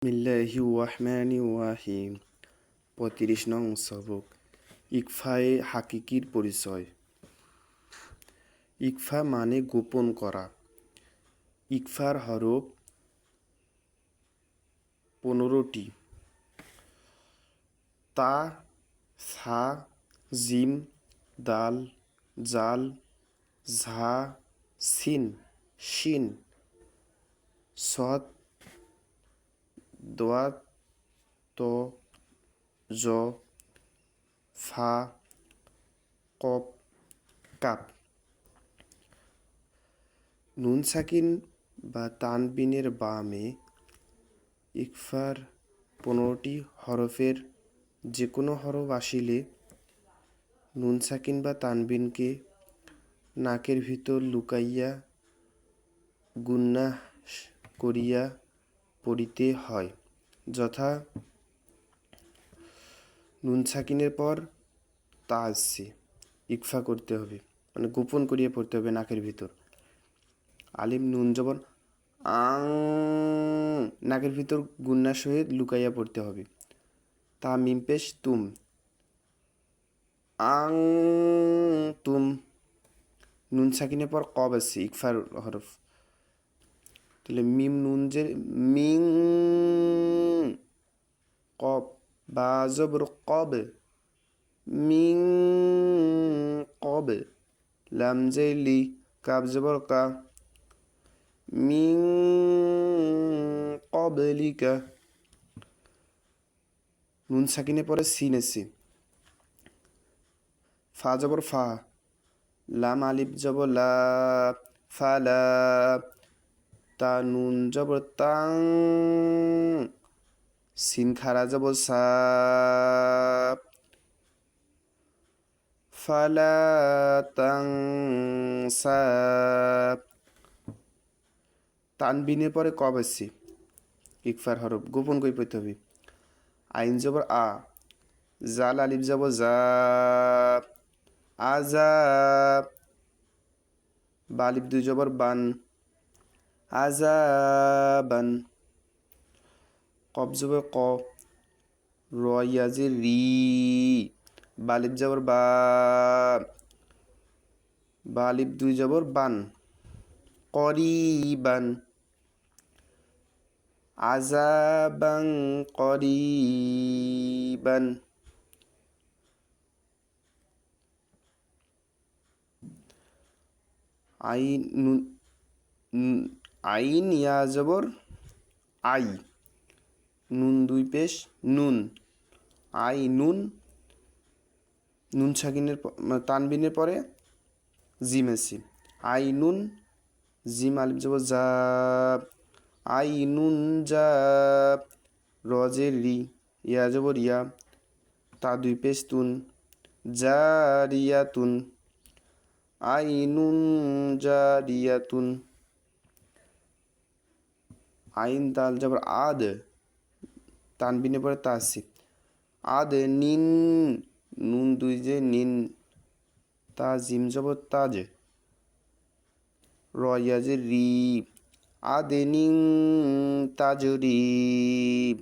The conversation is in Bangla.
বিসমিল্লাহি রহমানির রহিম। ৩৫ নং সবক। ইকফায়ে হাকিকির পরিচয়। ইকফা মানে গোপন করা। ইকফার হরফ ১৫টি। তা, সা, জিম, দাল, জাল, ঝা, সিন, শিন, সদ, দোয়াত, ত, জ, ফা, কপ, কাপ। নুন সাকিন বা তানবিনের বামে ইকফার ১৫টি হরফের যে কোনো হরফ আসিলে নুন সাকিন বা তানবিনকে নাকের ভিতর লুকাইয়া গুন্নাহ করিয়া পড়িতে হয়। যথা নুন সাকিনের পর তা আসছে, ইকফা করতে হবে, মানে গোপন করিয়া পড়তে হবে নাকের ভিতর। আলিম নুন জবর আং, নাকের ভিতর গুন্নার সহিত লুকাইয়া পড়তে হবে। তা মিম পেশ তুম, আং তুম। নুন সাকিনের পর কব আছে, ইকফার হরফ। তাহলে মিম নুন যে মিং, কব বা জবর কব, মিং কব। লাম যে লি, কাব জবর কা, মিং কবলিকা। নুন সাকিনের পরে সিন আছে, ফা জবর ফা, লাম আলিফ জবর লা, ফালা। তা নুন জবর তাং, সিন খারা জবর সা, ফালা তাং সা। তানবিনের পরে কব আছে, ইকফার হরফ, গোপন করে পড়তে হবে। আইন জবর আ, জাল আলিফ জবর জা, আজা। বালিফ দুই জবর বান, আজাবান। কব জবর ক, রয়াজে রি, বালিফ জবর বা, বালিফ দুই জবর বান, করিবান, আজাবান করিবান। আইন নুন, আইন ইয়া জবর আই, নুন দুই পেশ নুন, আই নুন। নুন সাকিনের তানবিনের পরে জিম আছে, আই নুন, জিম আলিফ জবর জা, আই নুন জা। রজের রি, ইয়া জবর ইয়া, তা দুই পেশ তুন, জারিয়াতুন, আই নুন জারিয়াতুন। আইন দাল জবর আদ, তানবিনের পরে তা আছে, আদ নিন, নুন দুই যে নিন, তা জিম জবর তাজ, রয়াজে রি, আদ নিন তাজরিব।